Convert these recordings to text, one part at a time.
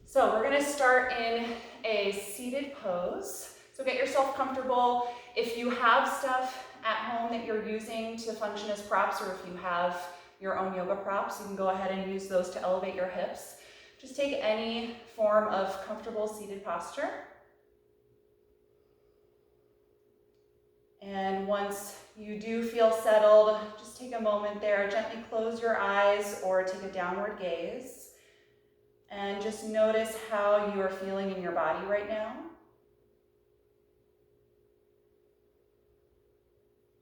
So we're going to start in a seated pose. So get yourself comfortable. If you have stuff at home that you're using to function as props, or if you have your own yoga props, you can go ahead and use those to elevate your hips. Just take any form of comfortable seated posture. And once you do feel settled, just take a moment there, gently close your eyes or take a downward gaze. And just notice how you are feeling in your body right now.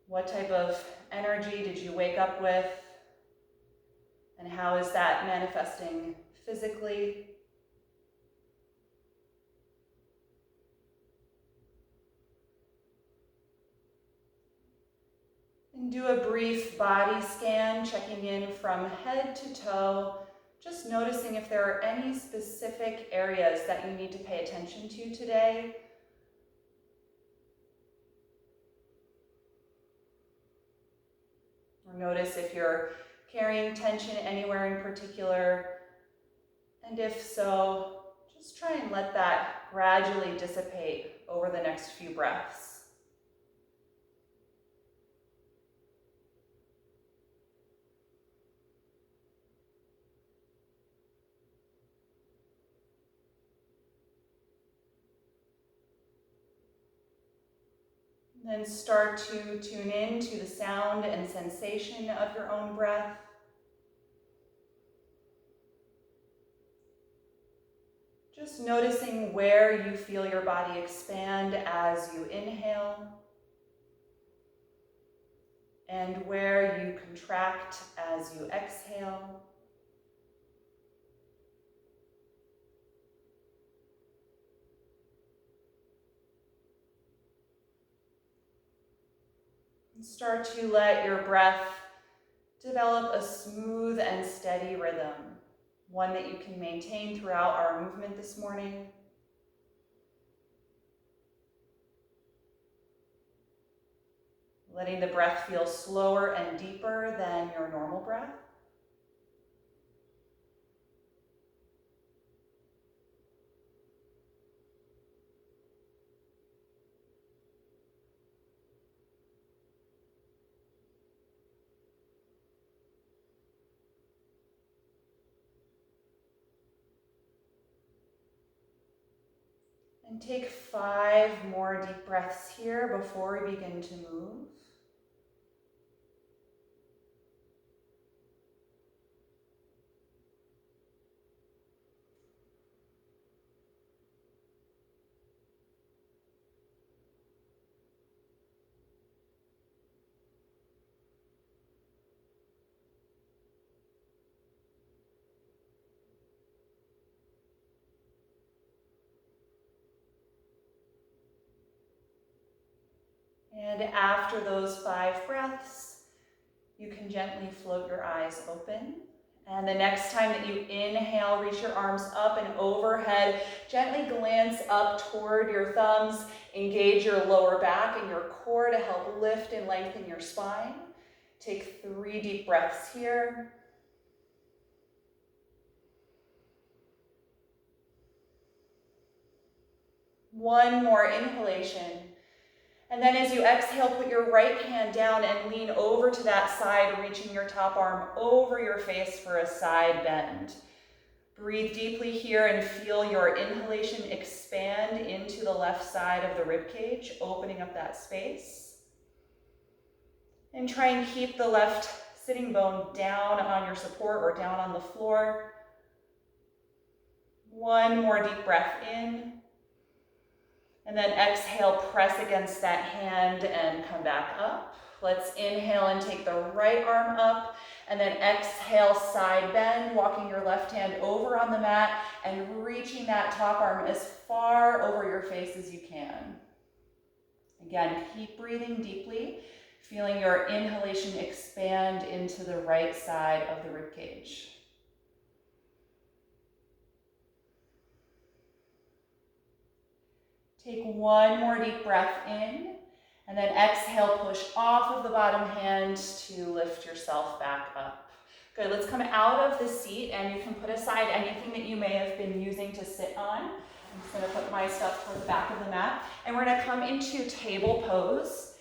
What type of energy did you wake up with? And how is that manifesting physically? And do a brief body scan, checking in from head to toe, just noticing if there are any specific areas that you need to pay attention to today. Or notice if you're carrying tension anywhere in particular. And if so, just try and let that gradually dissipate over the next few breaths. Then start to tune in to the sound and sensation of your own breath. Just noticing where you feel your body expand as you inhale and where you contract as you exhale. And start to let your breath develop a smooth and steady rhythm, one that you can maintain throughout our movement this morning. Letting the breath feel slower and deeper than your normal breath. And take 5 more deep breaths here before we begin to move. And after those 5 breaths, you can gently float your eyes open. And the next time that you inhale, reach your arms up and overhead. Gently glance up toward your thumbs. Engage your lower back and your core to help lift and lengthen your spine. Take 3 deep breaths here. One more inhalation. And then as you exhale, put your right hand down and lean over to that side, reaching your top arm over your face for a side bend. Breathe deeply here and feel your inhalation expand into the left side of the rib cage, opening up that space. And try and keep the left sitting bone down on your support or down on the floor. One more deep breath in. And then exhale, press against that hand and come back up. Let's inhale and take the right arm up. And then exhale, side bend, walking your left hand over on the mat and reaching that top arm as far over your face as you can. Again, keep breathing deeply, feeling your inhalation expand into the right side of the rib cage. Take one more deep breath in, and then exhale, push off of the bottom hand to lift yourself back up. Good, let's come out of the seat and you can put aside anything that you may have been using to sit on. I'm just gonna put my stuff toward the back of the mat. And we're gonna come into table pose.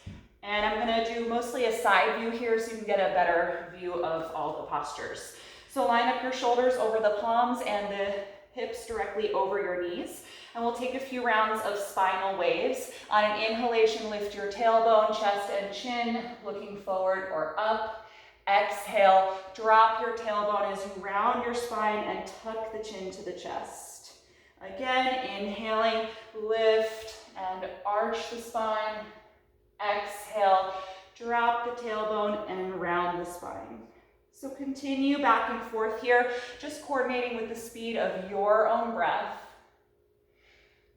And I'm gonna do mostly a side view here so you can get a better view of all the postures. So line up your shoulders over the palms and the hips directly over your knees. And we'll take a few rounds of spinal waves. On an inhalation, lift your tailbone, chest and chin, looking forward or up. Exhale, drop your tailbone as you round your spine and tuck the chin to the chest. Again, inhaling, lift and arch the spine. Exhale, drop the tailbone and round the spine. So continue back and forth here, just coordinating with the speed of your own breath.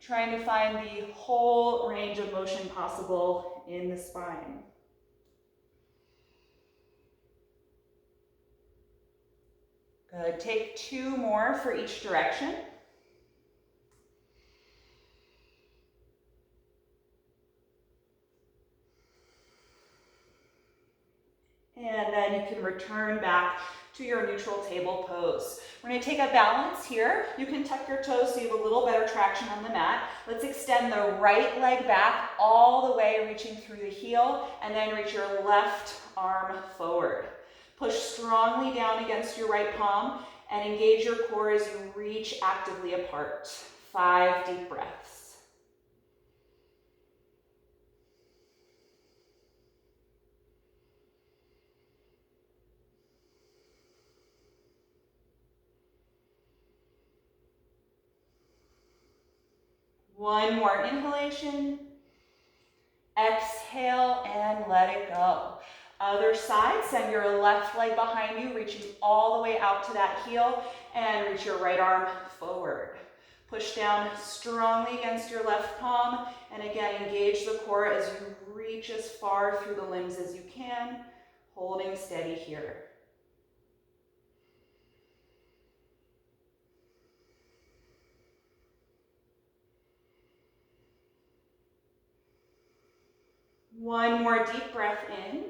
Trying to find the whole range of motion possible in the spine. Good, take 2 more for each direction. And then you can return back to your neutral table pose. We're gonna take a balance here. You can tuck your toes so you have a little better traction on the mat. Let's extend the right leg back all the way, reaching through the heel, and then reach your left arm forward. Push strongly down against your right palm and engage your core as you reach actively apart. 5 deep breaths. One more inhalation. Exhale and let it go. Other side, send your left leg behind you, reaching all the way out to that heel, and reach your right arm forward. Push down strongly against your left palm, and again, engage the core as you reach as far through the limbs as you can, holding steady here. One more deep breath in.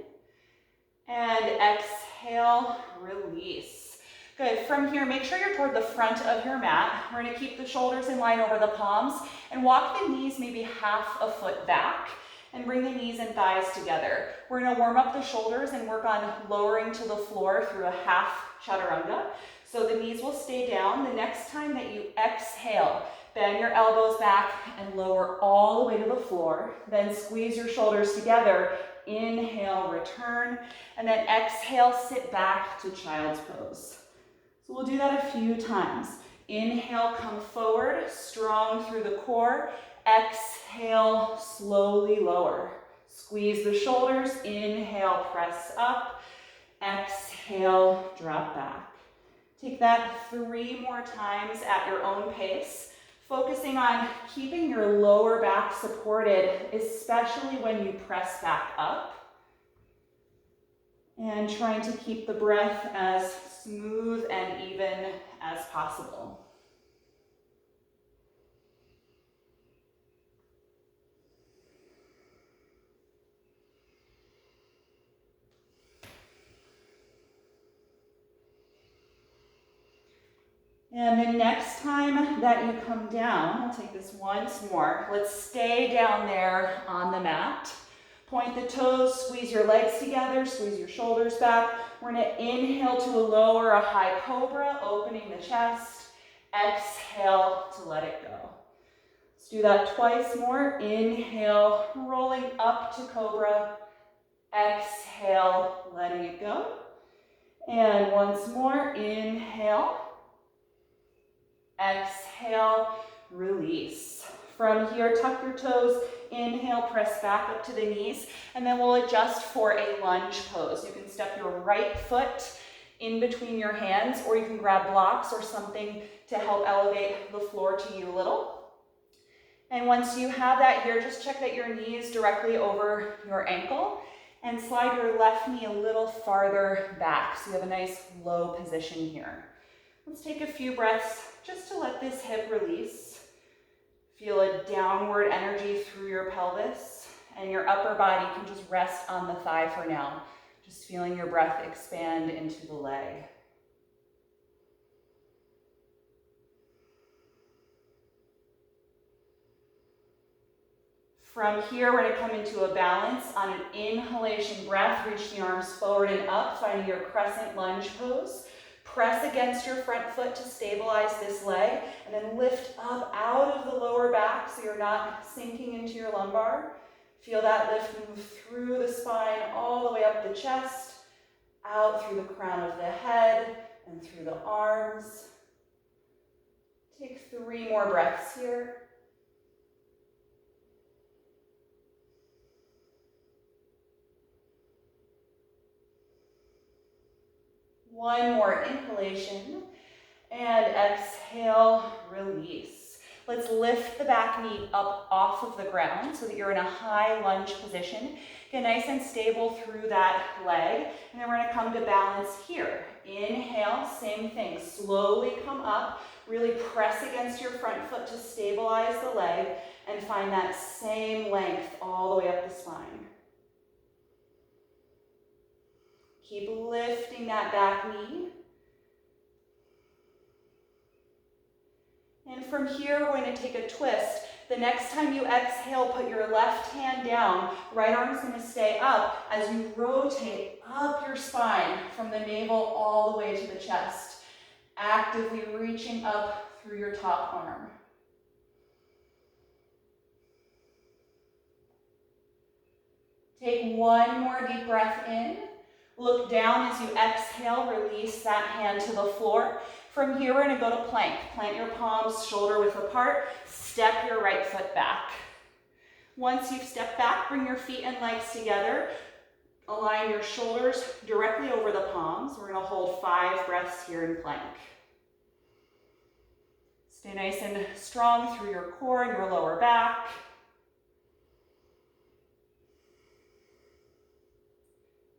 And exhale, release. Good, from here, make sure you're toward the front of your mat. We're gonna keep the shoulders in line over the palms and walk the knees maybe half a foot back and bring the knees and thighs together. We're gonna warm up the shoulders and work on lowering to the floor through a half chaturanga. So the knees will stay down. The next time that you exhale, bend your elbows back and lower all the way to the floor. Then squeeze your shoulders together. Inhale, return, and then exhale, sit back to child's pose. So we'll do that a few times. Inhale, come forward, strong through the core. Exhale, slowly lower. Squeeze the shoulders. Inhale, press up. Exhale, drop back. Take that 3 more times at your own pace. Focusing on keeping your lower back supported, especially when you press back up. And trying to keep the breath as smooth and even as possible. And the next time that you come down, I'll take this once more. Let's stay down there on the mat. Point the toes, squeeze your legs together, squeeze your shoulders back. We're gonna inhale to lower a high cobra, opening the chest. Exhale to let it go. Let's do that twice more. Inhale, rolling up to cobra. Exhale, letting it go. And once more, inhale. Exhale, release. From here, tuck your toes. Inhale, press back up to the knees, and then we'll adjust for a lunge pose. You can step your right foot in between your hands, or you can grab blocks or something to help elevate the floor to you a little. And once you have that here, just check that your knee is directly over your ankle, and slide your left knee a little farther back so you have a nice low position here. Let's take a few breaths just to let this hip release. Feel a downward energy through your pelvis, and your upper body can just rest on the thigh for now. Just feeling your breath expand into the leg. From here, we're going to come into a balance on an inhalation breath. Reach the arms forward and up, finding your crescent lunge pose. Press against your front foot to stabilize this leg, and then lift up out of the lower back so you're not sinking into your lumbar. Feel that lift move through the spine, all the way up the chest, out through the crown of the head, and through the arms. Take 3 more breaths here. One more inhalation, and exhale, release. Let's lift the back knee up off of the ground so that you're in a high lunge position. Get nice and stable through that leg, and then we're gonna come to balance here. Inhale, same thing, slowly come up, really press against your front foot to stabilize the leg, and find that same length all the way up the spine. Keep lifting that back knee. And from here, we're going to take a twist. The next time you exhale, put your left hand down. Right arm is going to stay up as you rotate up your spine from the navel all the way to the chest, actively reaching up through your top arm. Take one more deep breath in. Look down as you exhale, release that hand to the floor. From here, we're going to go to plank. Plant your palms shoulder width apart. Step your right foot back. Once you've stepped back, bring your feet and legs together. Align your shoulders directly over the palms. We're going to hold 5 breaths here in plank. Stay nice and strong through your core and your lower back.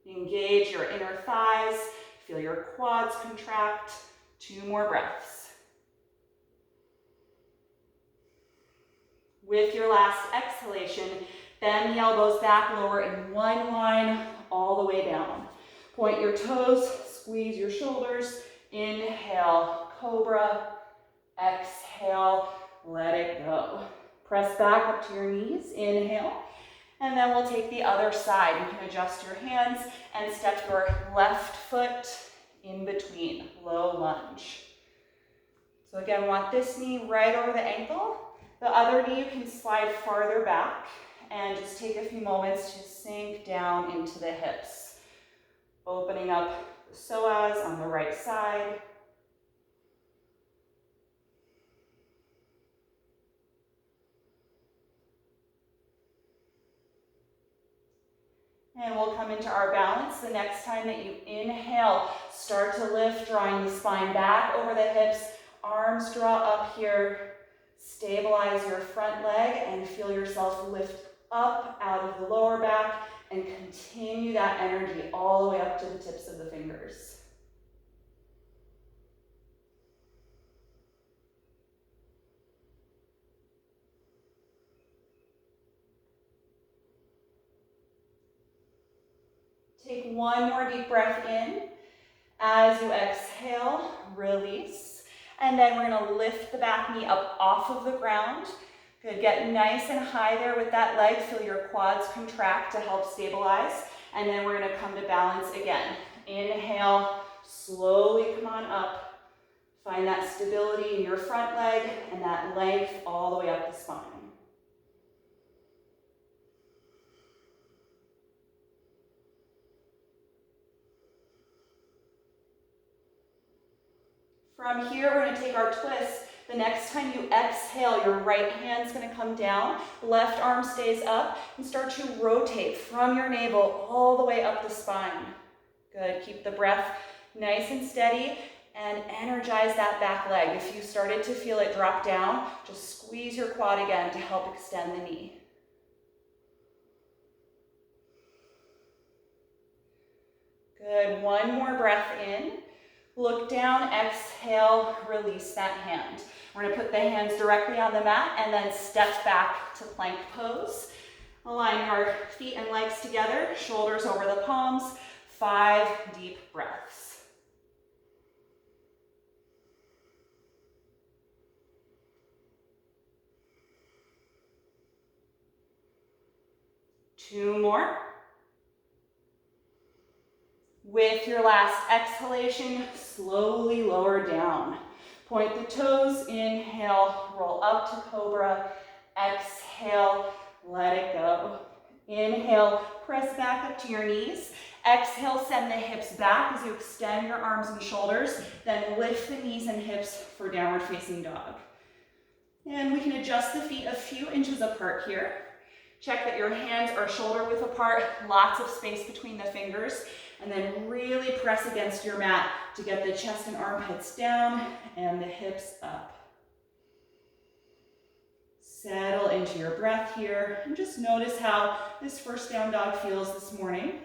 Engage your inner thighs. Feel your quads contract. 2 more breaths. With your last exhalation, bend the elbows back, lower in one line all the way down. Point your toes, squeeze your shoulders. Inhale, cobra. Exhale, let it go. Press back up to your knees. Inhale. And then we'll take the other side. You can adjust your hands and step your left foot in between, low lunge. So again, want this knee right over the ankle. The other knee you can slide farther back and just take a few moments to sink down into the hips. Opening up the psoas on the right side. And we'll come into our balance. The next time that you inhale, start to lift, drawing the spine back over the hips. Arms draw up here. Stabilize your front leg and feel yourself lift up out of the lower back and continue that energy all the way up to the tips of the fingers. Take one more deep breath in. As you exhale, release. And then we're going to lift the back knee up off of the ground. Good, get nice and high there with that leg. Feel your quads contract to help stabilize. And then we're going to come to balance again. Inhale, slowly come on up. Find that stability in your front leg and that length all the way up the spine. From here, we're going to take our twist. The next time you exhale, your right hand's going to come down, left arm stays up, and start to rotate from your navel all the way up the spine. Good, keep the breath nice and steady, and energize that back leg. If you started to feel it drop down, just squeeze your quad again to help extend the knee. Good, one more breath in. Look down, exhale, release that hand. We're going to put the hands directly on the mat and then step back to plank pose. Align our feet and legs together, shoulders over the palms, 5 deep breaths. 2 more. With your last exhalation, slowly lower down. Point the toes, inhale, roll up to cobra. Exhale, let it go. Inhale, press back up to your knees. Exhale, send the hips back as you extend your arms and shoulders. Then lift the knees and hips for downward facing dog. And we can adjust the feet a few inches apart here. Check that your hands are shoulder width apart, lots of space between the fingers, and then really press against your mat to get the chest and armpits down and the hips up. Settle into your breath here and just notice how this first down dog feels this morning.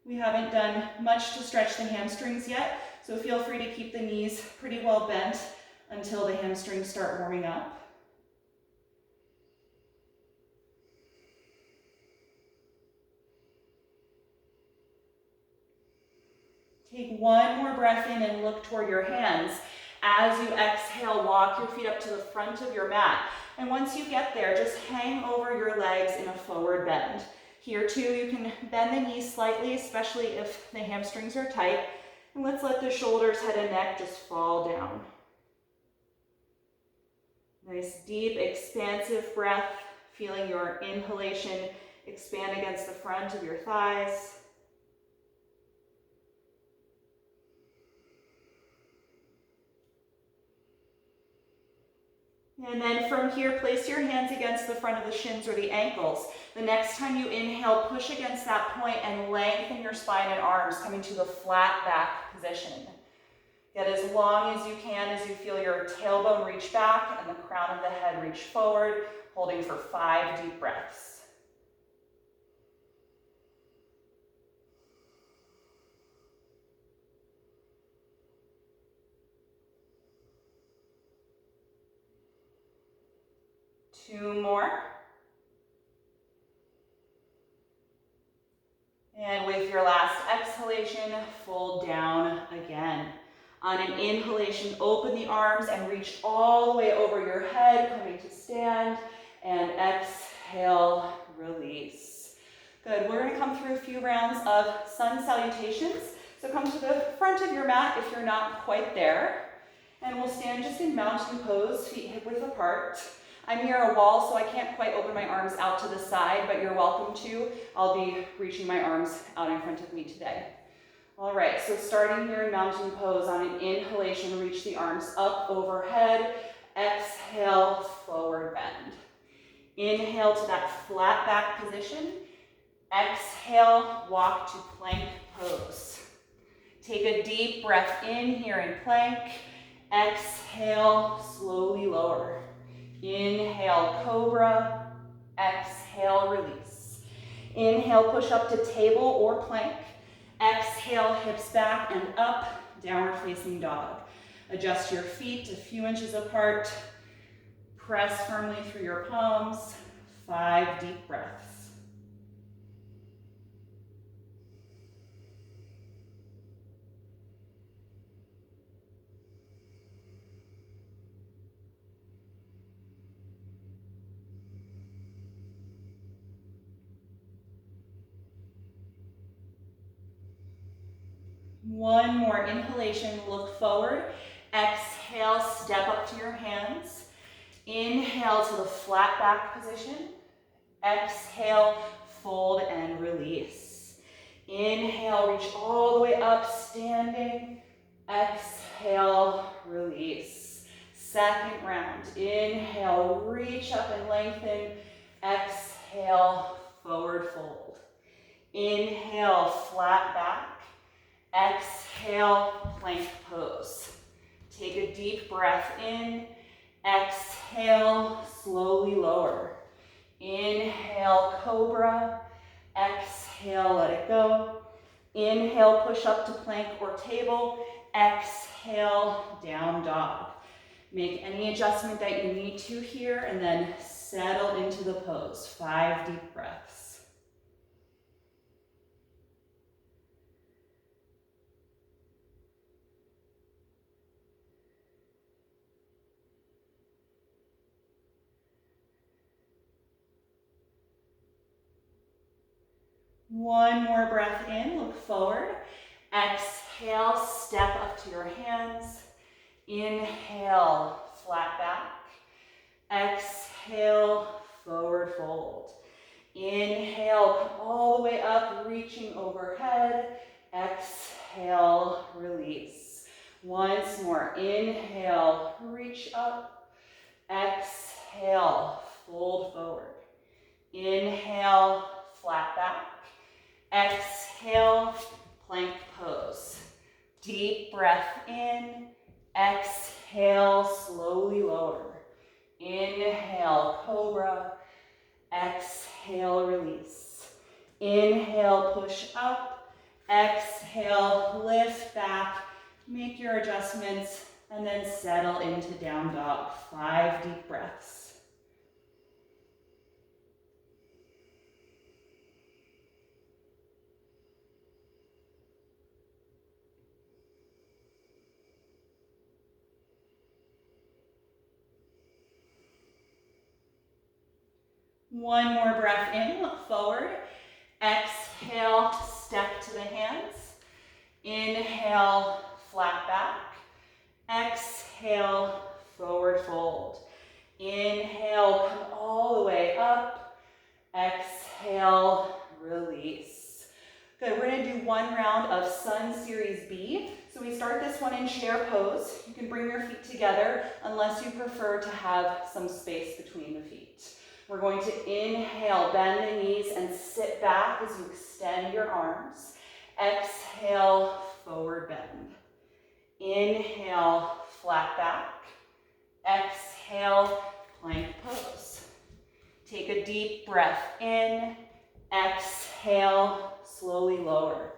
We haven't done much to stretch the hamstrings yet, so feel free to keep the knees pretty well bent until the hamstrings start warming up. Take one more breath in and look toward your hands. As you exhale, walk your feet up to the front of your mat. And once you get there, just hang over your legs in a forward bend. Here too, you can bend the knees slightly, especially if the hamstrings are tight. And let's let the shoulders, head, and neck just fall down. Nice, deep, expansive breath, feeling your inhalation expand against the front of your thighs. And then from here, place your hands against the front of the shins or the ankles. The next time you inhale, push against that point and lengthen your spine and arms, coming to the flat back position. Get as long as you can as you feel your tailbone reach back and the crown of the head reach forward, holding for 5 deep breaths. Two more. And with your last exhalation, fold down again. On an inhalation, open the arms and reach all the way over your head, coming to stand. And exhale, release. Good, we're gonna come through a few rounds of sun salutations. So come to the front of your mat if you're not quite there. And we'll stand just in mountain pose, feet hip width apart. I'm near a wall, so I can't quite open my arms out to the side, but you're welcome to. I'll be reaching my arms out in front of me today. All right, so starting here in mountain pose, on an inhalation, reach the arms up overhead. Exhale, forward bend. Inhale to that flat back position. Exhale, walk to plank pose. Take a deep breath in here in plank. Exhale, slowly lower. Inhale, cobra. Exhale, release. Inhale, push up to table or plank. Exhale, hips back and up, downward facing dog. Adjust your feet a few inches apart. Press firmly through your palms. 5 deep breaths. One more inhalation, look forward. Exhale, step up to your hands. Inhale to the flat back position. Exhale, fold and release. Inhale, reach all the way up, standing. Exhale, release. Second round. Inhale, reach up and lengthen. Exhale, forward fold. Inhale, flat back. Exhale, plank pose. Take a deep breath in. Exhale, slowly lower. Inhale, cobra. Exhale, let it go. Inhale, push up to plank or table. Exhale, down dog. Make any adjustment that you need to here and then settle into the pose. 5 deep breaths. One more breath in, look forward. Exhale, step up to your hands. Inhale, flat back. Exhale, forward fold. Inhale, come all the way up, reaching overhead. Exhale, release. Once more, inhale, reach up. Exhale, fold forward. Inhale, flat back. Exhale, plank pose. Deep breath in. Exhale, slowly lower. Inhale, cobra. Exhale, release. Inhale, push up. Exhale, lift back. Make your adjustments and then settle into down dog. 5 deep breaths. One more breath in, look forward. Exhale, step to the hands. Inhale, flat back. Exhale, forward fold. Inhale, come all the way up. Exhale, release. Good, we're gonna do one round of Sun Series B. So we start this one in chair pose. You can bring your feet together unless you prefer to have some space between the feet. We're going to inhale, bend the knees and sit back as you extend your arms. Exhale, forward bend. Inhale, flat back. Exhale, plank pose. Take a deep breath in. Exhale, slowly lower.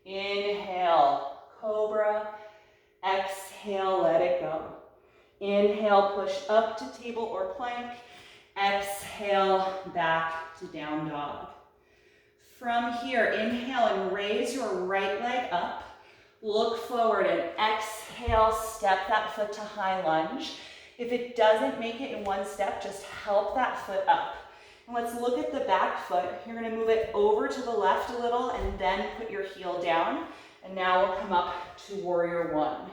Inhale, cobra. Exhale, let it go. Inhale, push up to table or plank. Exhale, back to down dog. From here, inhale and raise your right leg up. Look forward and exhale, step that foot to high lunge. If it doesn't make it in one step, just help that foot up. And let's look at the back foot. You're gonna move it over to the left a little and then put your heel down. And now we'll come up to warrior one.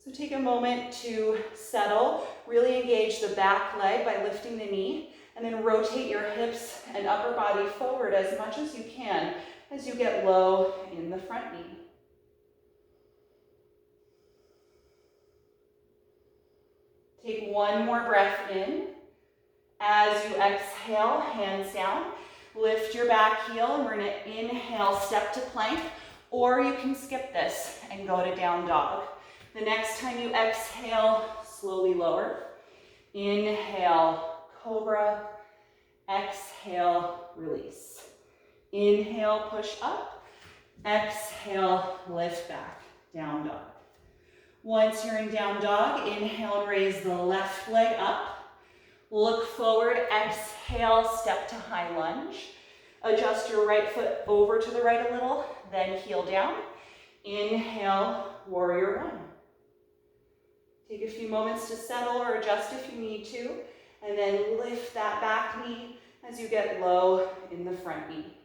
So take a moment to settle, really engage the back leg by lifting the knee, and then rotate your hips and upper body forward as much as you can as you get low in the front knee. Take one more breath in. As you exhale, hands down, lift your back heel, and we're gonna inhale, step to plank, or you can skip this and go to down dog. The next time you exhale, slowly lower. Inhale, cobra. Exhale, release. Inhale, push up. Exhale, lift back, down dog. Once you're in down dog, inhale and raise the left leg up. Look forward, exhale, step to high lunge. Adjust your right foot over to the right a little, then heel down. Inhale, warrior one. Take a few moments to settle or adjust if you need to, and then lift that back knee as you get low in the front knee.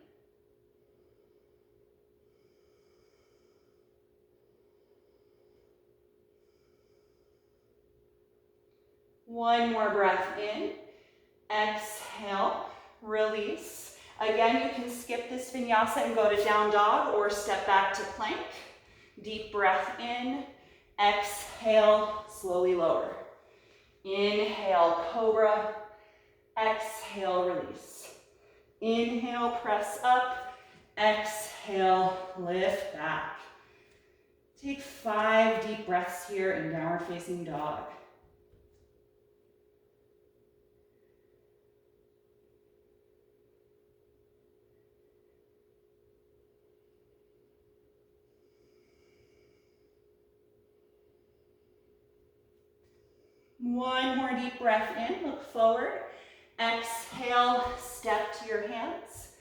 One more breath in. Exhale, release. Again, you can skip this vinyasa and go to down dog or step back to plank. Deep breath in. Exhale, slowly lower. Inhale, cobra. Exhale, release. Inhale, press up. Exhale, lift back. Take 5 deep breaths here in downward facing dog. One more deep breath in, look forward. Exhale, step to your hands.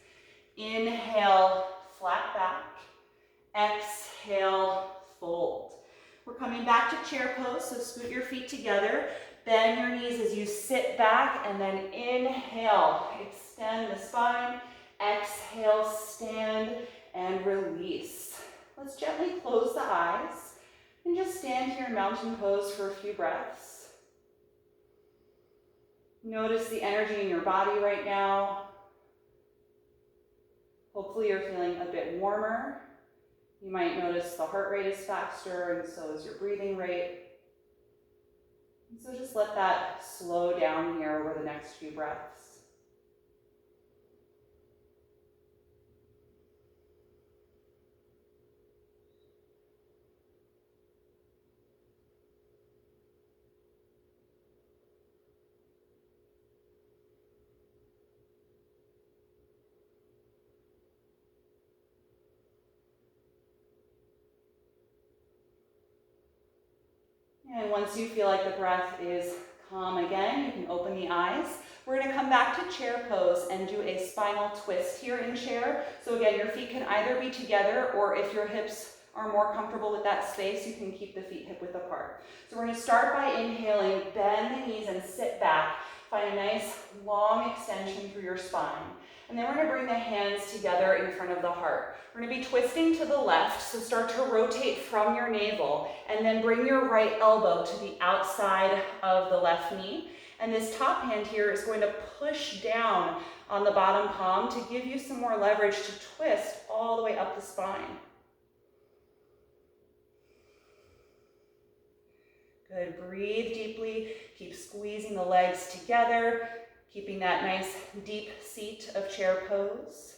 Inhale, flat back. Exhale, fold. We're coming back to chair pose, so scoot your feet together. Bend your knees as you sit back, and then inhale. Extend the spine. Exhale, stand and release. Let's gently close the eyes and just stand here in mountain pose for a few breaths. Notice the energy in your body right now. Hopefully you're feeling a bit warmer. You might notice the heart rate is faster, and so is your breathing rate. And so just let that slow down here over the next few breaths. And once you feel like the breath is calm again, you can open the eyes. We're going to come back to chair pose and do a spinal twist here in chair. So again, your feet can either be together, or if your hips are more comfortable with that space, you can keep the feet hip width apart. So we're going to start by inhaling, bend the knees and sit back. Find a nice long extension through your spine. And then we're going to bring the hands together in front of the heart. We're going to be twisting to the left, so start to rotate from your navel, and then bring your right elbow to the outside of the left knee. And this top hand here is going to push down on the bottom palm to give you some more leverage to twist all the way up the spine. Good, breathe deeply, keep squeezing the legs together, keeping that nice deep seat of chair pose.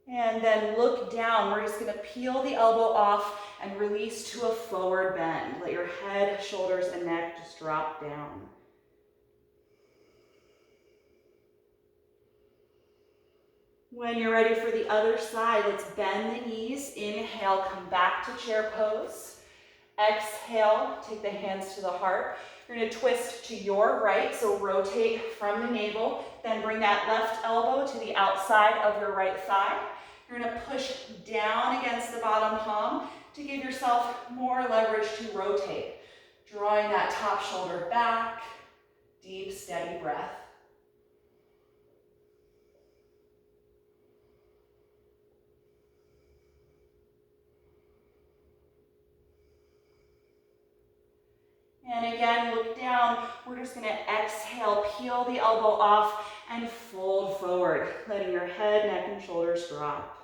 And then look down. We're just going to peel the elbow off and release to a forward bend. Let your head, shoulders, and neck just drop down. When you're ready for the other side, let's bend the knees. Inhale, come back to chair pose. Exhale, take the hands to the heart. You're going to twist to your right, so rotate from the navel. Then bring that left elbow to the outside of your right thigh. You're going to push down against the bottom palm to give yourself more leverage to rotate. Drawing that top shoulder back. Deep, steady breath. And again, look down. We're just going to exhale, peel the elbow off, and fold forward, letting your head, neck, and shoulders drop.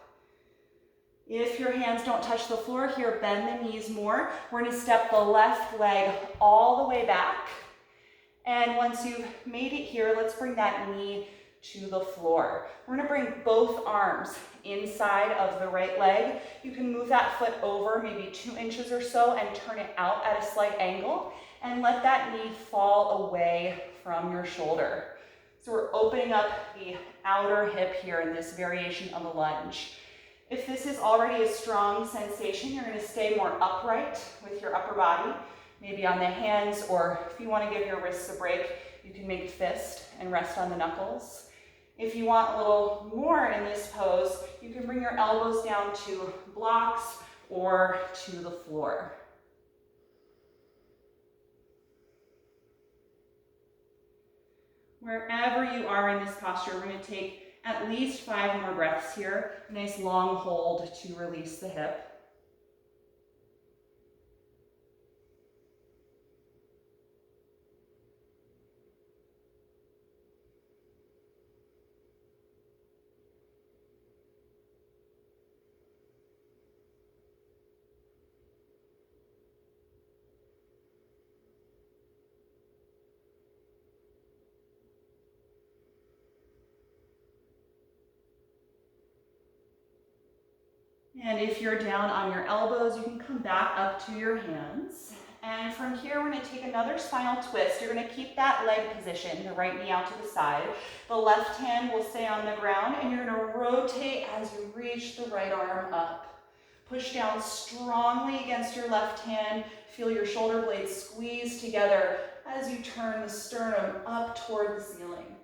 If your hands don't touch the floor here, bend the knees more. We're going to step the left leg all the way back. And once you've made it here, let's bring that knee to the floor. We're going to bring both arms inside of the right leg. You can move that foot over maybe 2 inches or so and turn it out at a slight angle. And let that knee fall away from your shoulder. So we're opening up the outer hip here in this variation of a lunge. If this is already a strong sensation, you're going to stay more upright with your upper body, maybe on the hands, or if you want to give your wrists a break, you can make a fist and rest on the knuckles. If you want a little more in this pose, you can bring your elbows down to blocks or to the floor. Wherever you are in this posture, we're going to take at least 5 more breaths here. A nice long hold to release the hip. And if you're down on your elbows, you can come back up to your hands. And from here, we're going to take another spinal twist. You're going to keep that leg position, the right knee out to the side. The left hand will stay on the ground, and you're going to rotate as you reach the right arm up. Push down strongly against your left hand. Feel your shoulder blades squeeze together as you turn the sternum up toward the ceiling.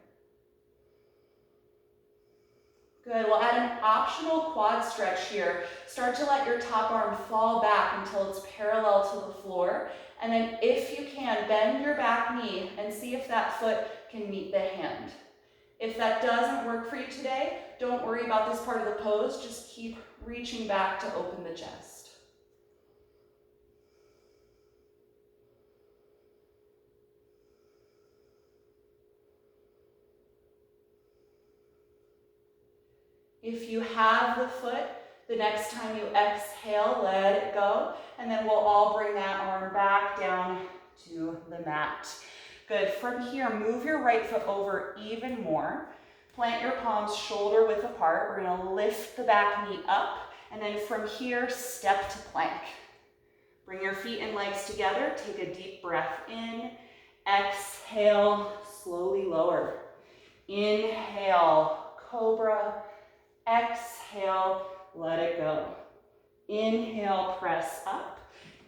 Good, we'll add an optional quad stretch here. Start to let your top arm fall back until it's parallel to the floor. And then if you can, bend your back knee and see if that foot can meet the hand. If that doesn't work for you today, don't worry about this part of the pose. Just keep reaching back to open the chest. If you have the foot, the next time you exhale, let it go, and then we'll all bring that arm back down to the mat. Good, from here, move your right foot over even more. Plant your palms shoulder width apart. We're gonna lift the back knee up, and then from here, step to plank. Bring your feet and legs together, take a deep breath in, exhale, slowly lower. Inhale, cobra. Exhale, let it go. Inhale, press up.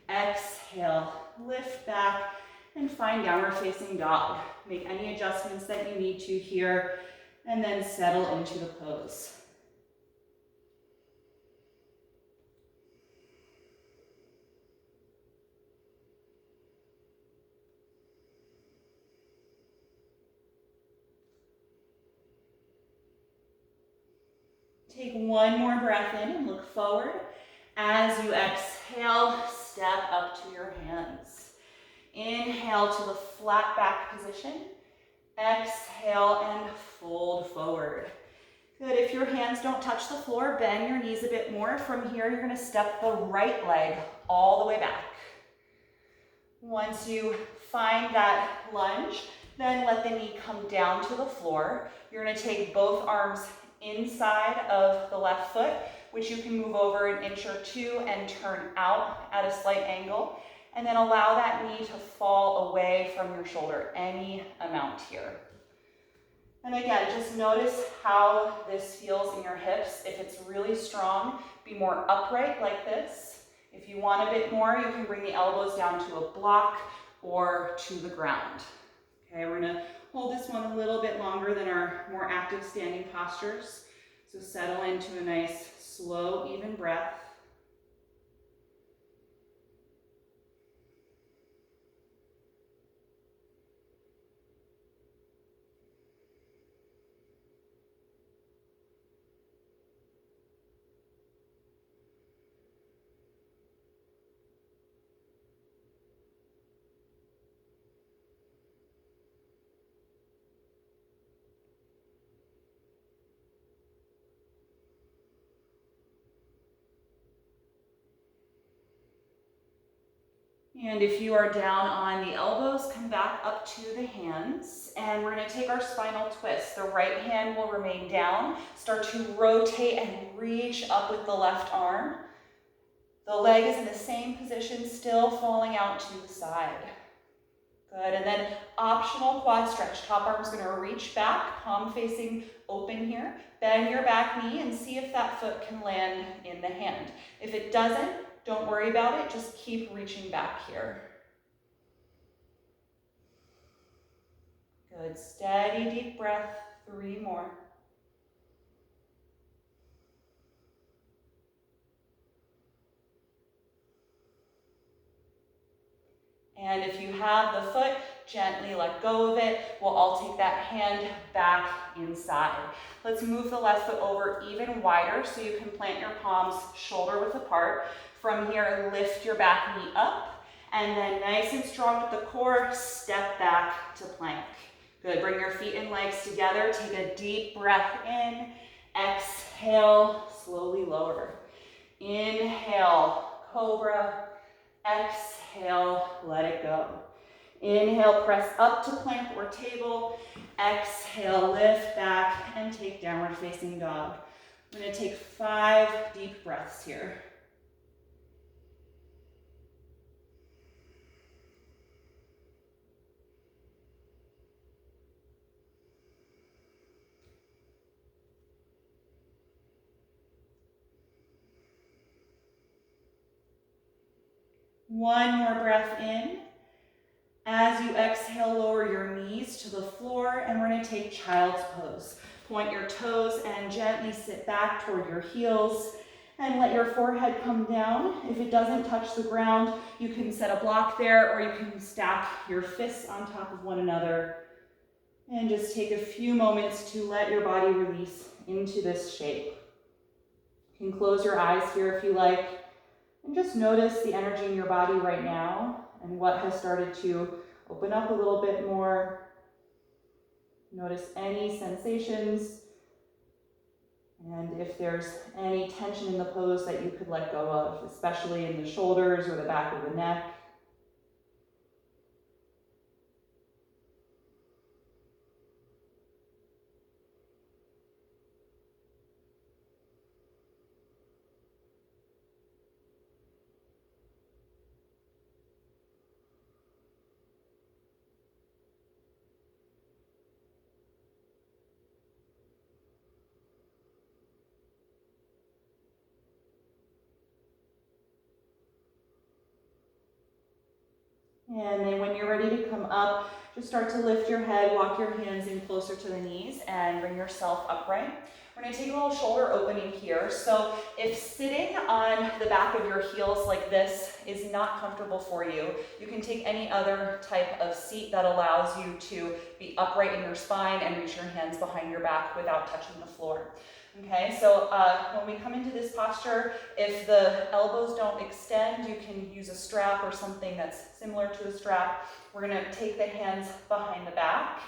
Exhale, lift back and find downward facing dog. Make any adjustments that you need to here and then settle into the pose. Take one more breath in and look forward. As you exhale, step up to your hands. Inhale to the flat back position. Exhale and fold forward. Good, if your hands don't touch the floor, bend your knees a bit more. From here, you're gonna step the right leg all the way back. Once you find that lunge, then let the knee come down to the floor. You're gonna take both arms inside of the left foot, which you can move over an inch or two and turn out at a slight angle. And then allow that knee to fall away from your shoulder, any amount here. And again, just notice how this feels in your hips. If it's really strong, be more upright like this. If you want a bit more, you can bring the elbows down to a block or to the ground. Okay, we're gonna hold this one a little bit longer than our more active standing postures. So settle into a nice, slow, even breath. And if you are down on the elbows, come back up to the hands. And we're gonna take our spinal twist. The right hand will remain down. Start to rotate and reach up with the left arm. The leg is in the same position, still falling out to the side. Good, and then optional quad stretch. Top arm's gonna reach back, palm facing open here. Bend your back knee and see if that foot can land in the hand. If it doesn't, don't worry about it, just keep reaching back here. Good, steady, deep breath, 3 more. And if you have the foot, gently let go of it. We'll all take that hand back inside. Let's move the left foot over even wider so you can plant your palms shoulder width apart. From here, lift your back knee up, and then nice and strong with the core, step back to plank. Good, bring your feet and legs together. Take a deep breath in. Exhale, slowly lower. Inhale, cobra. Exhale, let it go. Inhale, press up to plank or table. Exhale, lift back and take downward facing dog. I'm gonna take 5 deep breaths here. One more breath in. As you exhale, lower your knees to the floor, and we're gonna take child's pose. Point your toes and gently sit back toward your heels and let your forehead come down. If it doesn't touch the ground, you can set a block there, or you can stack your fists on top of one another. And just take a few moments to let your body release into this shape. You can close your eyes here if you like, and just notice the energy in your body right now and what has started to open up a little bit more. Notice any sensations, and if there's any tension in the pose that you could let go of, especially in the shoulders or the back of the neck. And then when you're ready to come up, just start to lift your head, walk your hands in closer to the knees, and bring yourself upright. We're going to take a little shoulder opening here. So if sitting on the back of your heels like this is not comfortable for you, you can take any other type of seat that allows you to be upright in your spine and reach your hands behind your back without touching the floor. Okay, so when we come into this posture, if the elbows don't extend, you can use a strap or something that's similar to a strap. We're going to take the hands behind the back,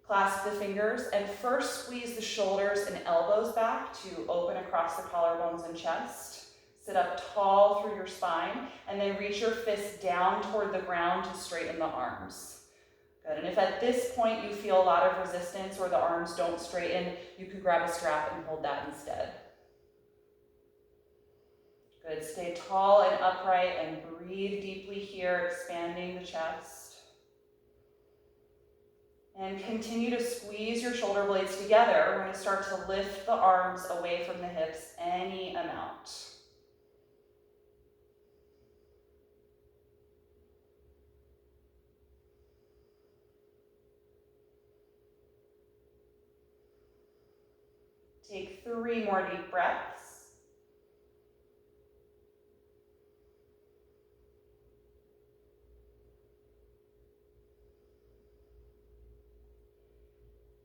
clasp the fingers, and first squeeze the shoulders and elbows back to open across the collarbones and chest. Sit up tall through your spine, and then reach your fists down toward the ground to straighten the arms. Good, and if at this point you feel a lot of resistance or the arms don't straighten, you can grab a strap and hold that instead. Good, stay tall and upright and breathe deeply here, expanding the chest. And continue to squeeze your shoulder blades together. We're going to start to lift the arms away from the hips any amount. Take 3 more deep breaths.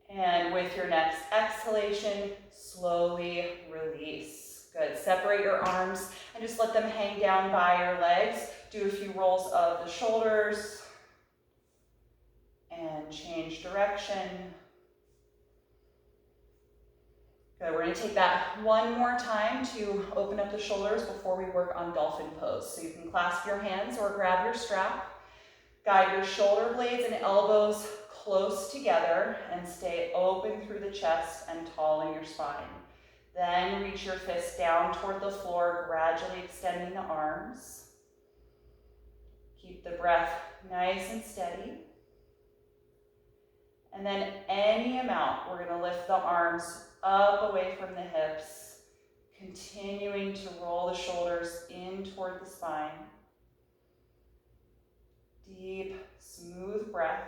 And with your next exhalation, slowly release. Good. Separate your arms and just let them hang down by your legs. Do a few rolls of the shoulders and change direction. Good, we're going to take that one more time to open up the shoulders before we work on dolphin pose. So you can clasp your hands or grab your strap. Guide your shoulder blades and elbows close together and stay open through the chest and tall in your spine. Then reach your fists down toward the floor, gradually extending the arms. Keep the breath nice and steady. And then any amount, we're going to lift the arms up away from the hips, continuing to roll the shoulders in toward the spine. Deep, smooth breath.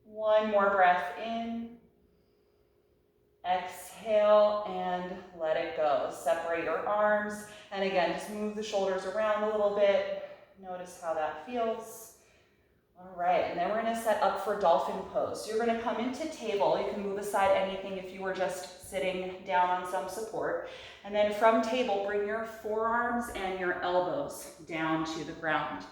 One more breath in. Exhale and let it go. Separate your arms. And again, just move the shoulders around a little bit. Notice how that feels. All right, and then we're going to set up for dolphin pose. So you're going to come into table. You can move aside anything if you were just sitting down on some support. And then from table, bring your forearms and your elbows down to the ground.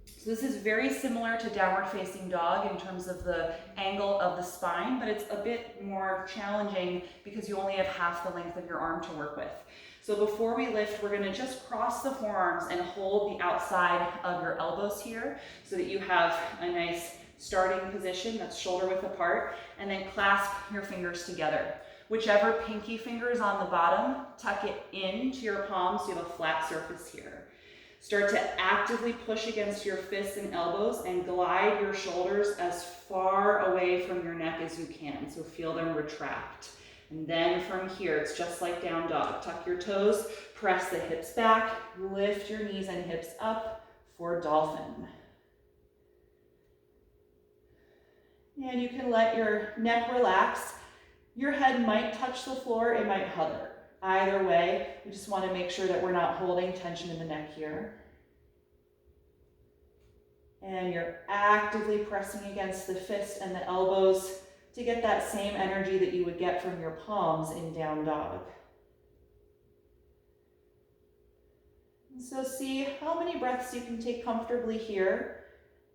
So this is very similar to downward facing dog in terms of the angle of the spine, but it's a bit more challenging because you only have half the length of your arm to work with. So before we lift, we're going to just cross the forearms and hold the outside of your elbows here so that you have a nice starting position that's shoulder width apart, and then clasp your fingers together. Whichever pinky finger is on the bottom, tuck it into your palm so you have a flat surface here. Start to actively push against your fists and elbows and glide your shoulders as far away from your neck as you can. So feel them retract. And then from here, it's just like down dog. Tuck your toes, press the hips back, lift your knees and hips up for dolphin. And you can let your neck relax. Your head might touch the floor, it might hover. Either way, we just want to make sure that we're not holding tension in the neck here. And you're actively pressing against the fists and the elbows to get that same energy that you would get from your palms in down dog. And so see how many breaths you can take comfortably here.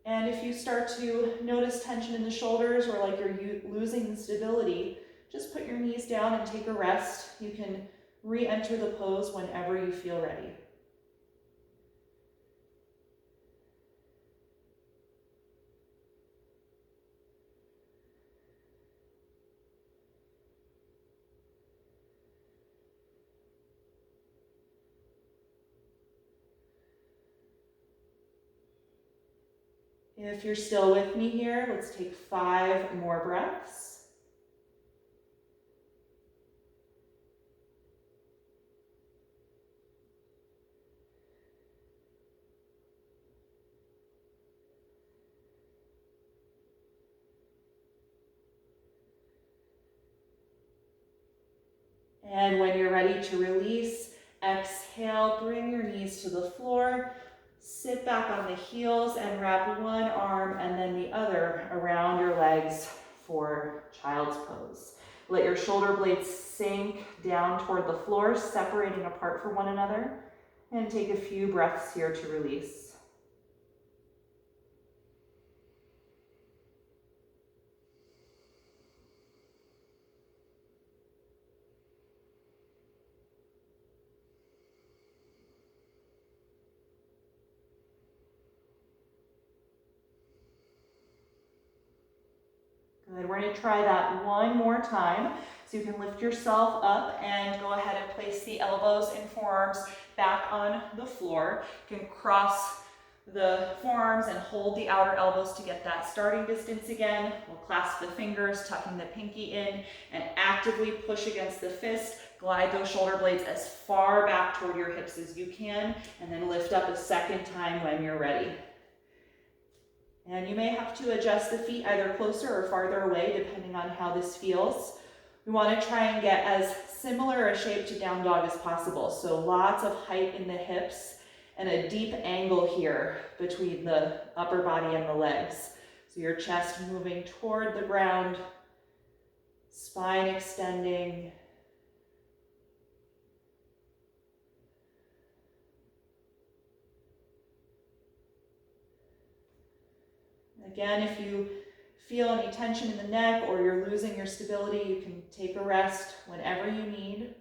And if you start to notice tension in the shoulders or like you're losing stability, just put your knees down and take a rest. You can re-enter the pose whenever you feel ready. If you're still with me here, let's take 5 more breaths. And when you're ready to release, exhale, bring your knees to the floor, sit back on the heels and wrap one arm and then the other around your legs for child's pose. Let your shoulder blades sink down toward the floor, separating apart from one another, and take a few breaths here to release. Good, we're gonna try that one more time. So you can lift yourself up and go ahead and place the elbows and forearms back on the floor. You can cross the forearms and hold the outer elbows to get that starting distance again. We'll clasp the fingers, tucking the pinky in, and actively push against the fist. Glide those shoulder blades as far back toward your hips as you can, and then lift up a second time when you're ready. And you may have to adjust the feet either closer or farther away, depending on how this feels. We want to try and get as similar a shape to down dog as possible. So lots of height in the hips and a deep angle here between the upper body and the legs. So your chest moving toward the ground, spine extending. Again, if you feel any tension in the neck or you're losing your stability, you can take a rest whenever you need.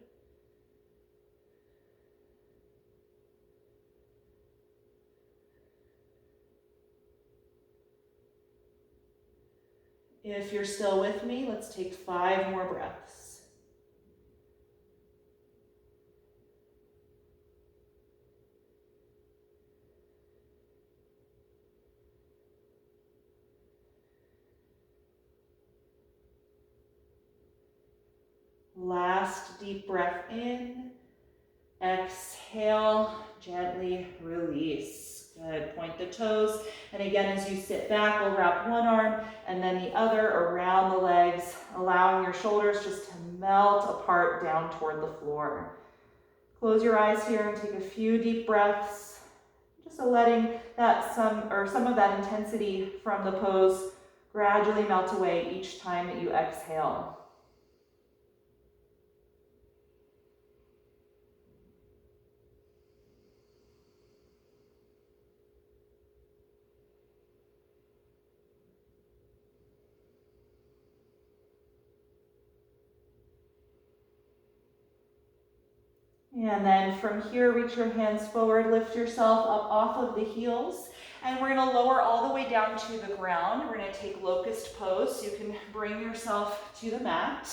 If you're still with me, let's take 5 more breaths. Last deep breath in, exhale, gently release. Good, point the toes. And again, as you sit back, we'll wrap one arm and then the other around the legs, allowing your shoulders just to melt apart down toward the floor. Close your eyes here and take a few deep breaths, just letting that some of that intensity from the pose gradually melt away each time that you exhale. And then from here, reach your hands forward, lift yourself up off of the heels, and we're gonna lower all the way down to the ground. We're gonna take locust pose. You can bring yourself to the mat.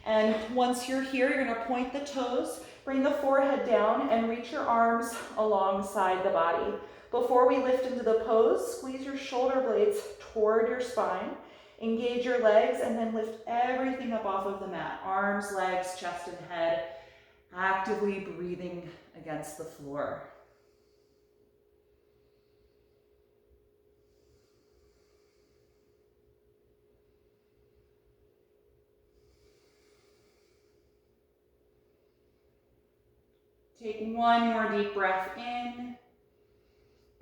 And once you're here, you're gonna point the toes, Bring the forehead down and reach your arms alongside the body. Before we lift into the pose, squeeze your shoulder blades toward your spine. Engage your legs and then lift everything up off of the mat. Arms, legs, chest, and head. Actively breathing against the floor. Take one more deep breath in.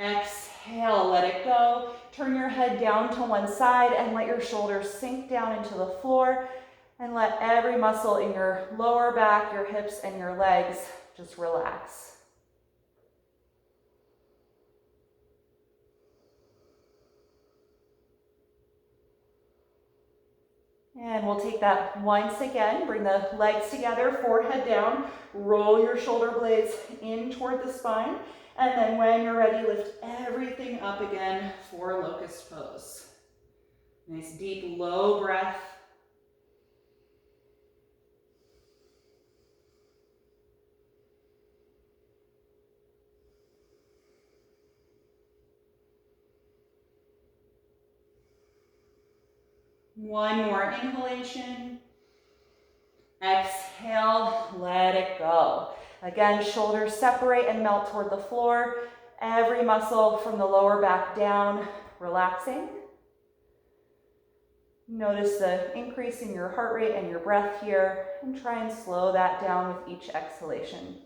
Exhale, let it go. Turn your head down to one side and let your shoulders sink down into the floor, and let every muscle in your lower back, your hips, and your legs just relax. And we'll take that once again. Bring the legs together, forehead down. Roll your shoulder blades in toward the spine. And then when you're ready, lift everything up again for locust pose. Nice deep, low breath. One more inhalation. Exhale, let it go. Again, shoulders separate and melt toward the floor. Every muscle from the lower back down, relaxing. Notice the increase in your heart rate and your breath here, and try and slow that down with each exhalation.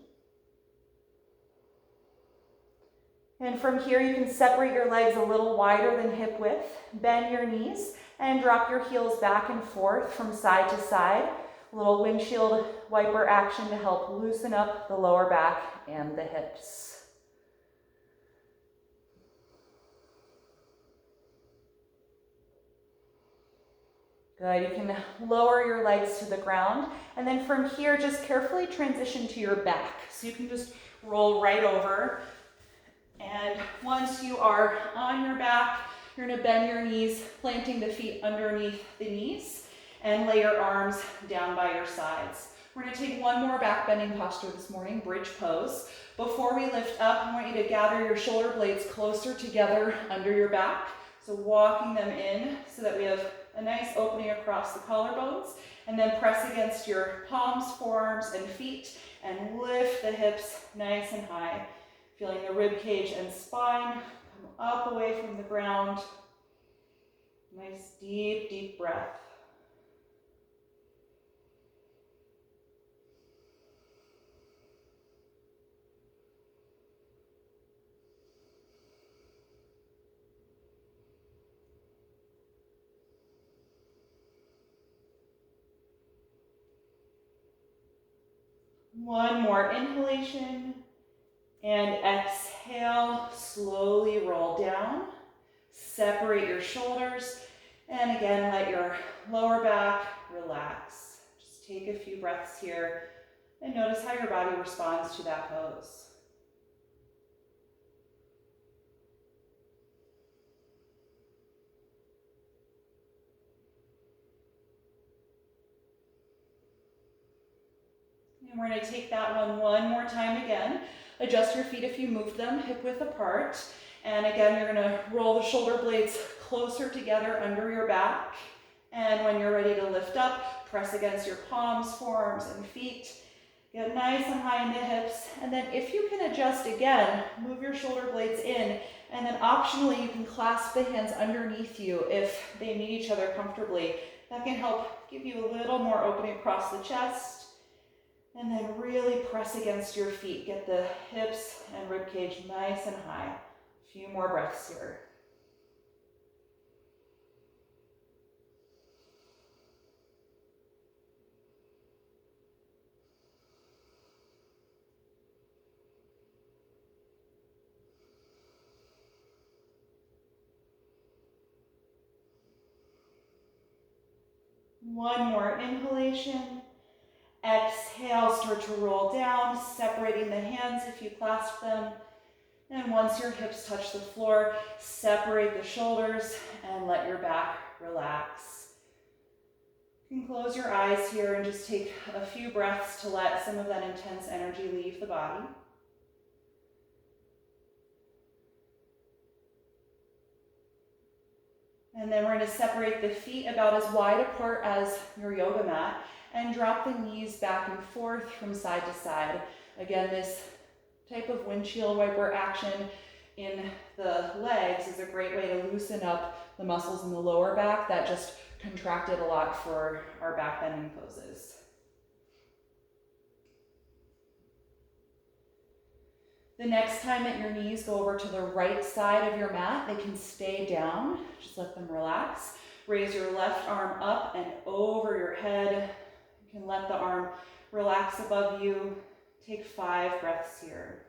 And from here, you can separate your legs a little wider than hip width, bend your knees, and drop your heels back and forth from side to side. A little windshield wiper action to help loosen up the lower back and the hips. Good, you can lower your legs to the ground, and then from here, just carefully transition to your back. So you can just roll right over. And once you are on your back, you're gonna bend your knees, planting the feet underneath the knees, and lay your arms down by your sides. We're gonna take one more back bending posture this morning, bridge pose. Before we lift up, I want you to gather your shoulder blades closer together under your back. So walking them in so that we have a nice opening across the collarbones, and then press against your palms, forearms, and feet, and lift the hips nice and high. Feeling the rib cage and spine come up away from the ground. Nice deep, deep breath. One more inhalation. And exhale, slowly roll down. Separate your shoulders. And again, let your lower back relax. Just take a few breaths here and notice how your body responds to that pose. And we're going to take that one more time again. Adjust your feet if you move them, hip width apart. And again, you're going to roll the shoulder blades closer together under your back. And when you're ready to lift up, press against your palms, forearms, and feet. Get nice and high in the hips. And then if you can adjust again, move your shoulder blades in. And then optionally, you can clasp the hands underneath you if they meet each other comfortably. That can help give you a little more opening across the chest. And then really press against your feet. Get the hips and rib cage nice and high. A few more breaths here. One more inhalation. Exhale, start to roll down, separating the hands if you clasp them. And once your hips touch the floor, separate the shoulders and let your back relax. You can close your eyes here and just take a few breaths to let some of that intense energy leave the body. And then we're going to separate the feet about as wide apart as your yoga mat and drop the knees back and forth from side to side. Again, this type of windshield wiper action in the legs is a great way to loosen up the muscles in the lower back that just contracted a lot for our back bending poses. The next time that your knees go over to the right side of your mat, they can stay down. Just let them relax. Raise your left arm up and over your head. You can let the arm relax above you. Take 5 breaths here.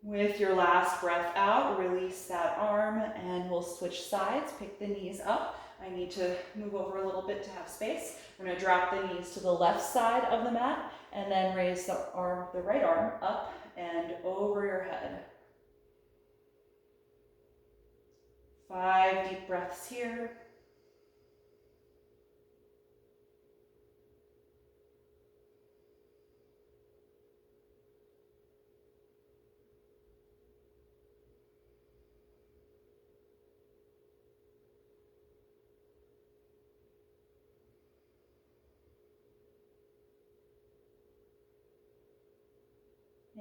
With your last breath out, release that arm and we'll switch sides. Pick the knees up. I need to move over a little bit to have space. We're going to drop the knees to the left side of the mat and then raise the right arm up and over your head. 5 deep breaths here.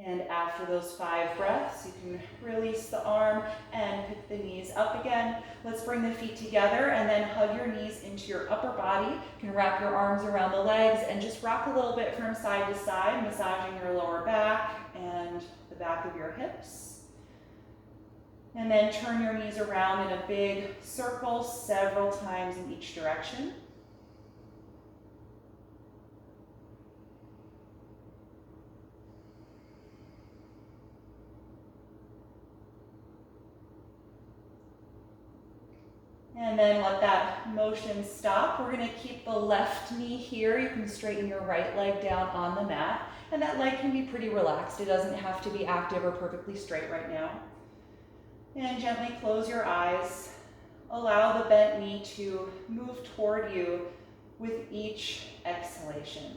And after those 5 breaths, you can release the arm and pick the knees up again. Let's bring the feet together and then hug your knees into your upper body. You can wrap your arms around the legs and just rock a little bit from side to side, massaging your lower back and the back of your hips. And then turn your knees around in a big circle several times in each direction. And then let that motion stop. We're going to keep the left knee here. You can straighten your right leg down on the mat. And that leg can be pretty relaxed. It doesn't have to be active or perfectly straight right now. And gently close your eyes. Allow the bent knee to move toward you with each exhalation.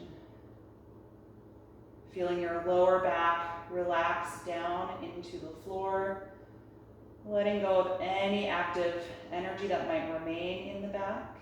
Feeling your lower back relax down into the floor. Letting go of any active energy that might remain in the back.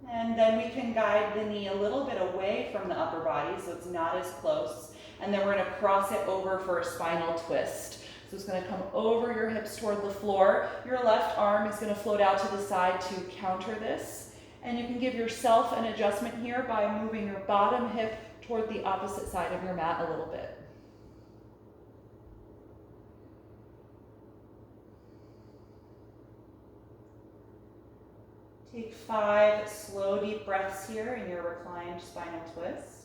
And then we can guide the knee a little bit away from the upper body so it's not as close. And then we're going to cross it over for a spinal twist. So it's going to come over your hips toward the floor. Your left arm is going to float out to the side to counter this. And you can give yourself an adjustment here by moving your bottom hip toward the opposite side of your mat a little bit. Take 5 slow, deep breaths here in your reclined spinal twist.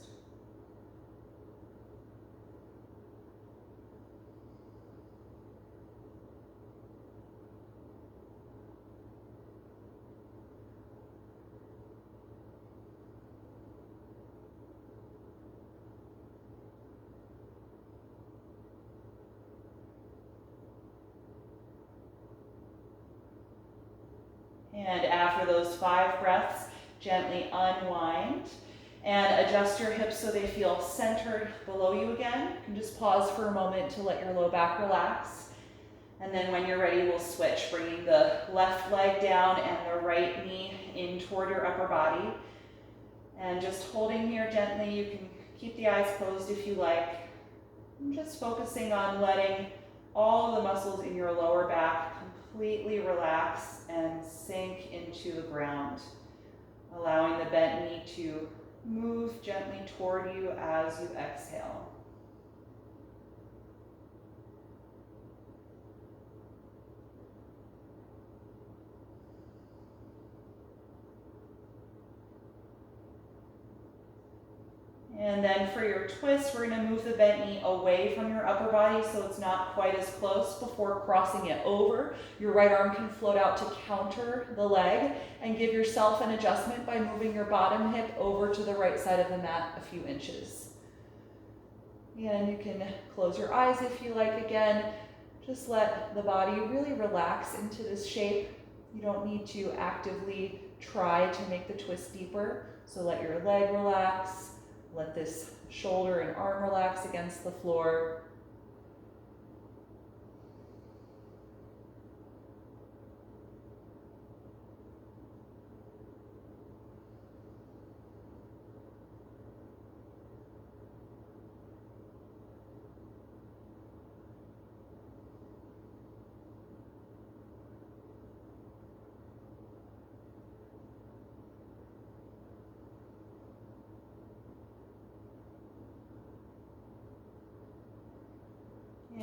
And after those 5 breaths, gently unwind and adjust your hips so they feel centered below you again. You can just pause for a moment to let your low back relax. And then when you're ready, we'll switch, bringing the left leg down and the right knee in toward your upper body. And just holding here gently, you can keep the eyes closed if you like. And just focusing on letting all of the muscles in your lower back completely relax and sink into the ground, allowing the bent knee to move gently toward you as you exhale. And then for your twist, we're gonna move the bent knee away from your upper body so it's not quite as close before crossing it over. Your right arm can float out to counter the leg, and give yourself an adjustment by moving your bottom hip over to the right side of the mat a few inches. And you can close your eyes if you like again. Just let the body really relax into this shape. You don't need to actively try to make the twist deeper. So let your leg relax. Let this shoulder and arm relax against the floor.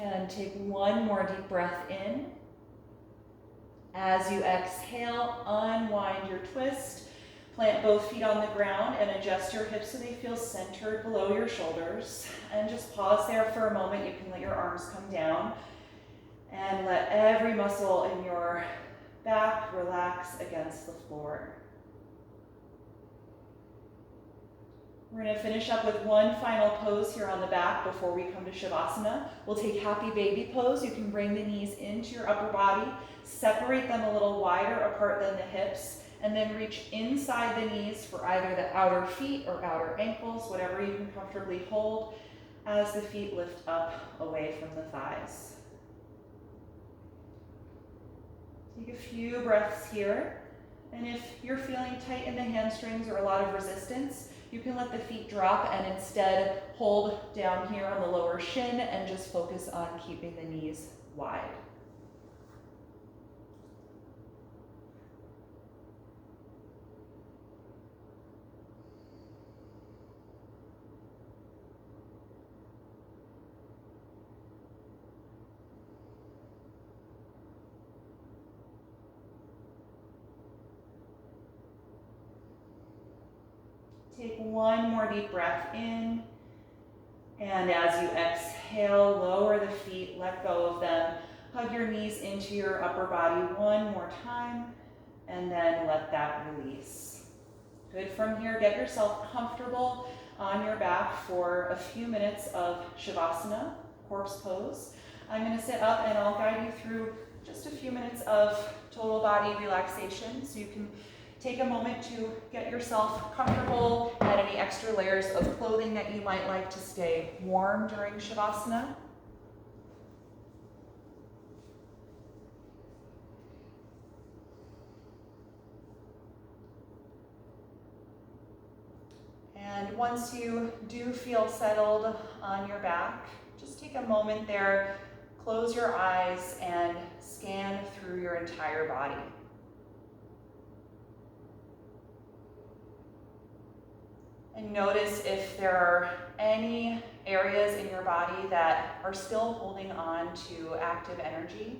And take one more deep breath in. As you exhale, unwind your twist. Plant both feet on the ground and adjust your hips so they feel centered below your shoulders. And just pause there for a moment. You can let your arms come down and let every muscle in your back relax against the floor. We're going to finish up with one final pose here on the back before we come to Shavasana. We'll take Happy Baby pose. You can bring the knees into your upper body, separate them a little wider apart than the hips, and then reach inside the knees for either the outer feet or outer ankles, whatever you can comfortably hold, as the feet lift up away from the thighs. Take a few breaths here, and if you're feeling tight in the hamstrings or a lot of resistance, you can let the feet drop and instead hold down here on the lower shin and just focus on keeping the knees wide. Take one more deep breath in, and as you exhale, lower the feet, let go of them. Hug your knees into your upper body one more time, and then let that release. Good. From here, get yourself comfortable on your back for a few minutes of Shavasana, corpse pose. I'm going to sit up and I'll guide you through just a few minutes of total body relaxation, so you can take a moment to get yourself comfortable, add any extra layers of clothing that you might like to stay warm during Shavasana. And once you do feel settled on your back, just take a moment there, close your eyes, and scan through your entire body. And notice if there are any areas in your body that are still holding on to active energy.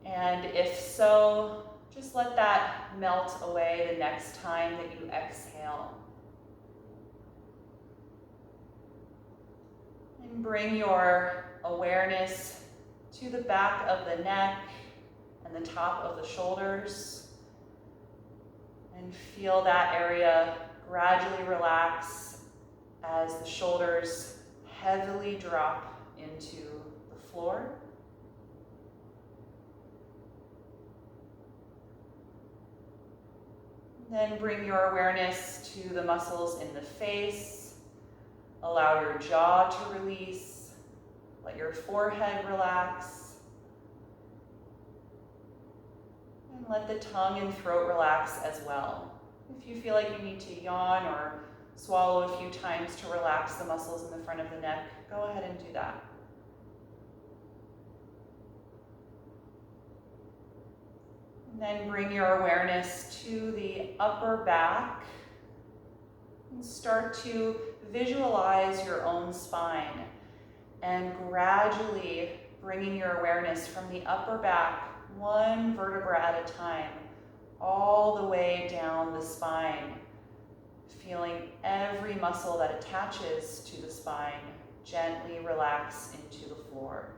And if so, just let that melt away the next time that you exhale. And bring your awareness to the back of the neck and the top of the shoulders. And feel that area gradually relax as the shoulders heavily drop into the floor. Then bring your awareness to the muscles in the face. Allow your jaw to release. Let your forehead relax. And let the tongue and throat relax as well. If you feel like you need to yawn or swallow a few times to relax the muscles in the front of the neck, go ahead and do that. And then bring your awareness to the upper back and start to visualize your own spine, and gradually bringing your awareness from the upper back one vertebra at a time, all the way down the spine, feeling every muscle that attaches to the spine gently relax into the floor.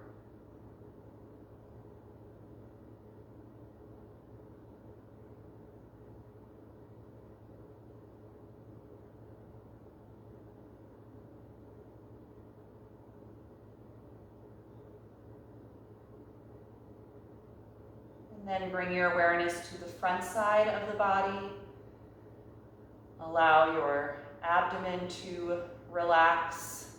And then bring your awareness to the front side of the body. Allow your abdomen to relax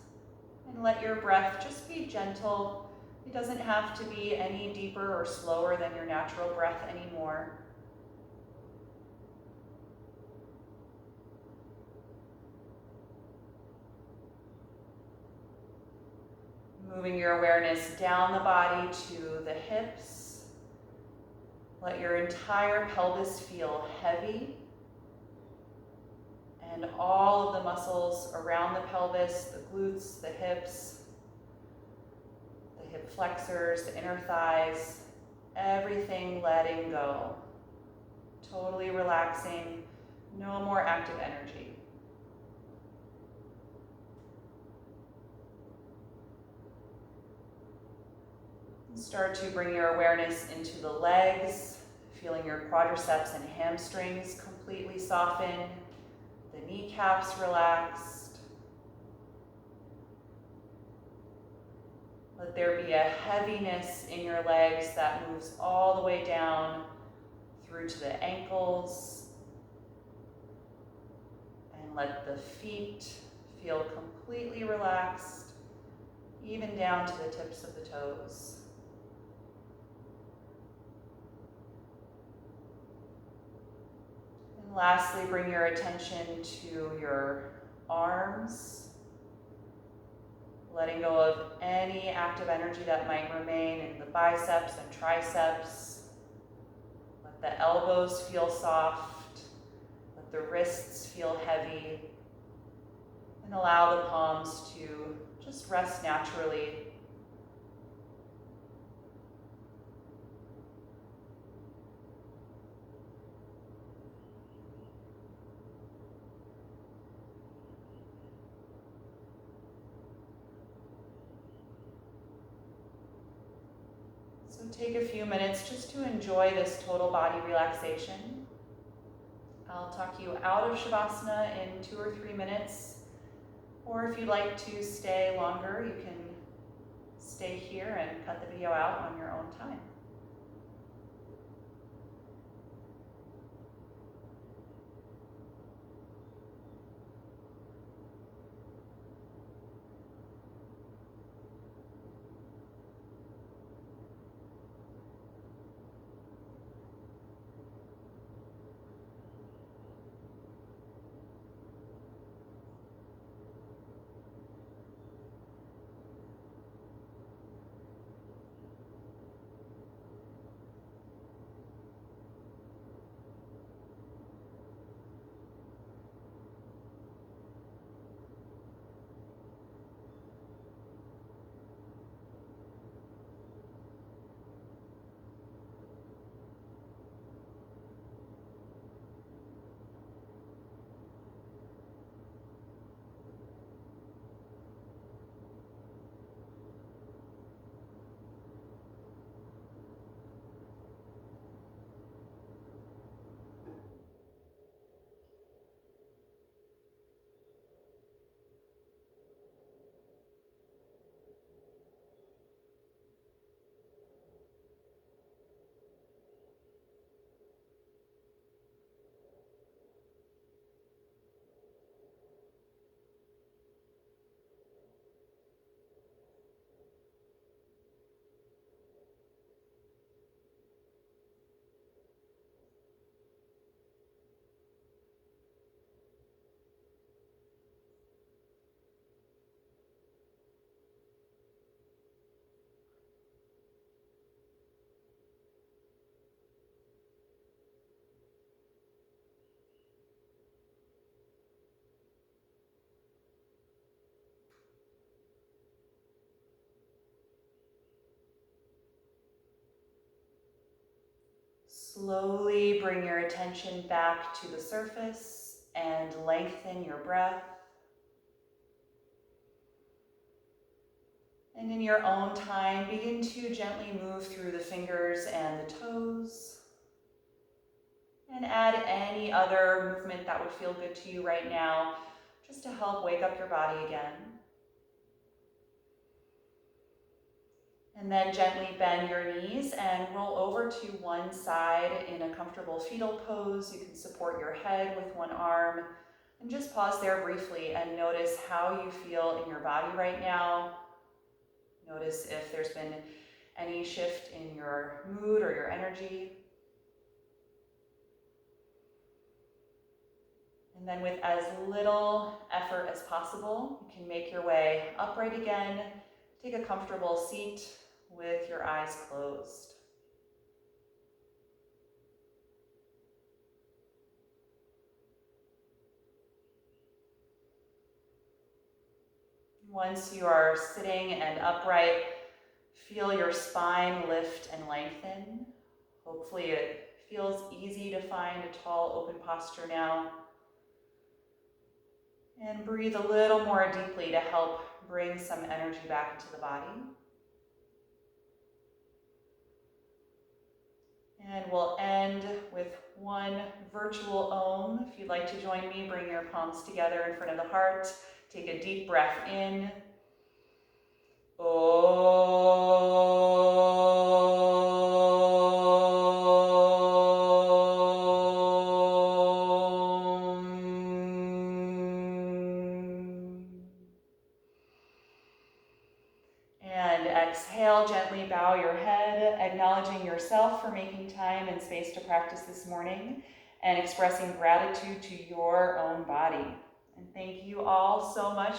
and let your breath just be gentle. It doesn't have to be any deeper or slower than your natural breath anymore. Moving your awareness down the body to the hips. Let your entire pelvis feel heavy. And all of the muscles around the pelvis, the glutes, the hips, the hip flexors, the inner thighs, everything letting go. Totally relaxing, no more active energy. And start to bring your awareness into the legs, feeling your quadriceps and hamstrings completely soften. The kneecaps relaxed. Let there be a heaviness in your legs that moves all the way down through to the ankles. And let the feet feel completely relaxed, even down to the tips of the toes. And lastly, bring your attention to your arms, letting go of any active energy that might remain in the biceps and triceps. Let the elbows feel soft, let the wrists feel heavy, and allow the palms to just rest naturally. So take a few minutes just to enjoy this total body relaxation. I'll talk you out of Shavasana in 2 or 3 minutes, or if you'd like to stay longer, you can stay here and cut the video out on your own time. Slowly bring your attention back to the surface. and lengthen your breath. And in your own time, begin to gently move through the fingers and the toes. And add any other movement that would feel good to you right now, just to help wake up your body again. And then gently bend your knees and roll over to one side in a comfortable fetal pose. You can support your head with one arm and just pause there briefly and notice how you feel in your body right now. Notice if there's been any shift in your mood or your energy. And then with as little effort as possible, you can make your way upright again. Take a comfortable seat with your eyes closed. Once you are sitting and upright, feel your spine lift and lengthen. Hopefully it feels easy to find a tall, open posture now. And breathe a little more deeply to help bring some energy back into the body. And we'll end with one virtual Om. If you'd like to join me, bring your palms together in front of the heart. Take a deep breath in. And exhale, gently bow your head, acknowledging yourself for making time and space to practice this morning and expressing gratitude to your own body. And thank you all so much